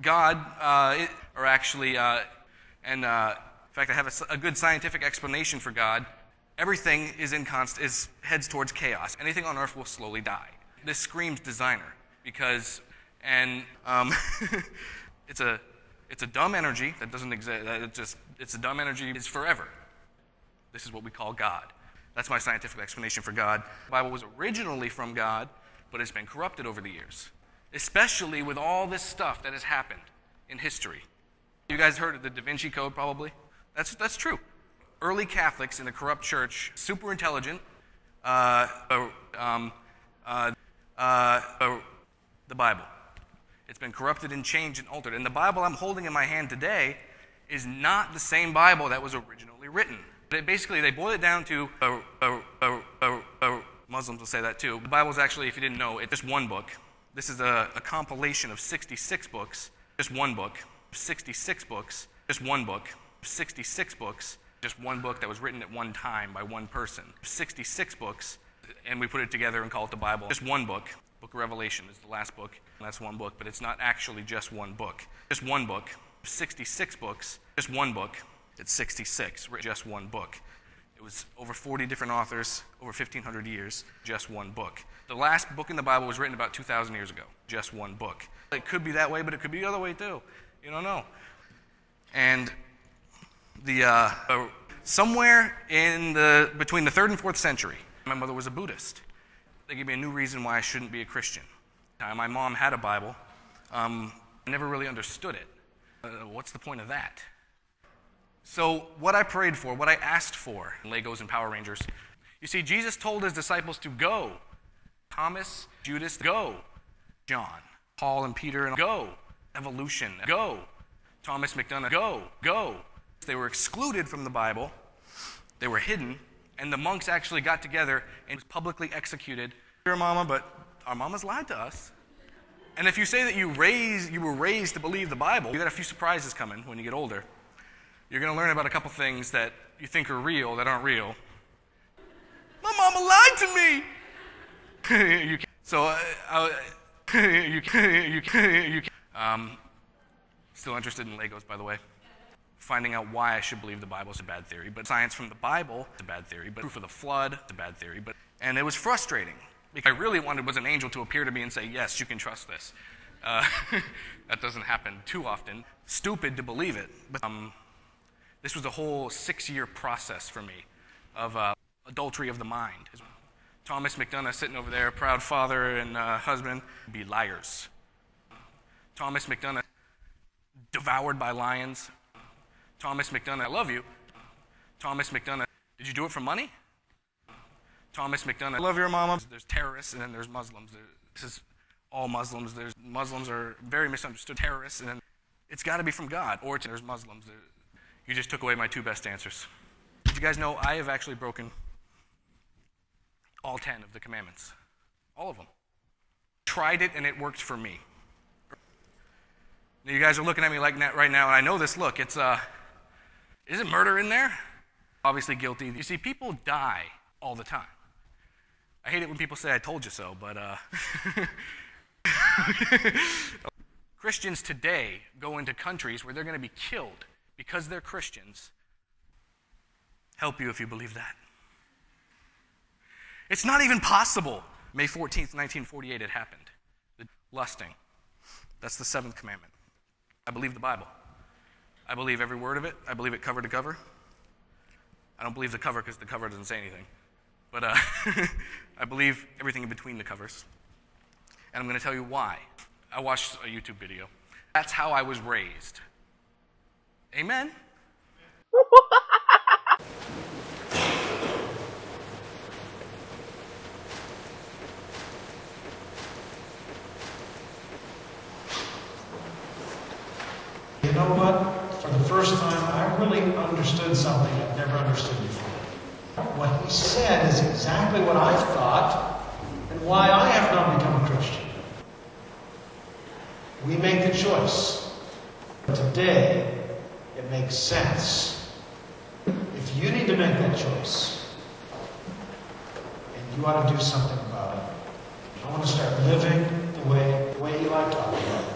God, or actually, in fact, I have a good scientific explanation for God. Everything heads towards chaos. Anything on Earth will slowly die. This screams designer because, it's a dumb energy that doesn't exist. It's a dumb energy. It's forever. This is what we call God. That's my scientific explanation for God. The Bible was originally from God, but it's been corrupted over the years, especially with all this stuff that has happened in history. You guys heard of the Da Vinci Code, probably? That's true. Early Catholics in the corrupt church, super intelligent, the Bible. It's been corrupted and changed and altered. And the Bible I'm holding in my hand today is not the same Bible that was originally written. Basically, they boil it down to, Muslims will say that too. The Bible is actually, if you didn't know, it's just one book. This is a compilation of 66 books, just one book, 66 books, just one book, 66 books, just one book that was written at one time by one person. 66 books, and we put it together and call it the Bible. Just one book. Book of Revelation is the last book. That's one book, but it's not actually just one book. Just one book, 66 books, just one book. It's 66, just one book. It was over 40 different authors, over 1,500 years, just one book. The last book in the Bible was written about 2,000 years ago, just one book. It could be that way, but it could be the other way too. You don't know. And somewhere between the 3rd and 4th century, my mother was a Buddhist. They gave me a new reason why I shouldn't be a Christian. My mom had a Bible. I never really understood it. What's the point of that? So what I prayed for, what I asked for, Legos and Power Rangers, you see, Jesus told his disciples to go. Thomas, Judas, go. John, Paul and Peter, and go. Evolution, go. Thomas McDonough, go. They were excluded from the Bible. They were hidden. And the monks actually got together and was publicly executed. Your mama, but our mamas lied to us. And if you say that you were raised to believe the Bible, you got a few surprises coming when you get older. You're going to learn about a couple things that you think are real that aren't real. My mama lied to me. You can't. So, still interested in Legos, by the way. Finding out why I should believe the Bible is a bad theory, but science from the Bible is a bad theory, but proof of the flood is a bad theory. And it was frustrating because I really wanted was an angel to appear to me and say, yes, you can trust this. That doesn't happen too often. Stupid to believe it, but this was a whole 6-year process for me of adultery of the mind. Thomas McDonough sitting over there, proud father and husband, be liars. Thomas McDonough devoured by lions. Thomas McDonough, I love you. Thomas McDonough, did you do it for money? Thomas McDonough, I love your mama. There's terrorists and then there's Muslims. This is all Muslims. Muslims are very misunderstood terrorists, and then it's got to be from God. Or there's Muslims. You just took away my 2 best answers. Did you guys know I have actually broken all 10 of the commandments? All of them. Tried it and it worked for me. Now you guys are looking at me like that right now, and I know this look. It's isn't murder in there? Obviously guilty. You see, people die all the time. I hate it when people say, I told you so, but Christians today go into countries where they're going to be killed because they're Christians. Help you if you believe that. It's not even possible. May 14th, 1948, it happened. The lusting. That's the 7th commandment. I believe the Bible. I believe every word of it. I believe it cover to cover. I don't believe the cover because the cover doesn't say anything. But I believe everything in between the covers. And I'm going to tell you why. I watched a YouTube video. That's how I was raised. Amen? You know what? For the first time, I really understood something I've never understood before. What he said is exactly what I thought and why I have not become a Christian. choice. Today, it makes sense. If you need to make that choice, and you want to do something about it, I want to start living the way Eli talked about.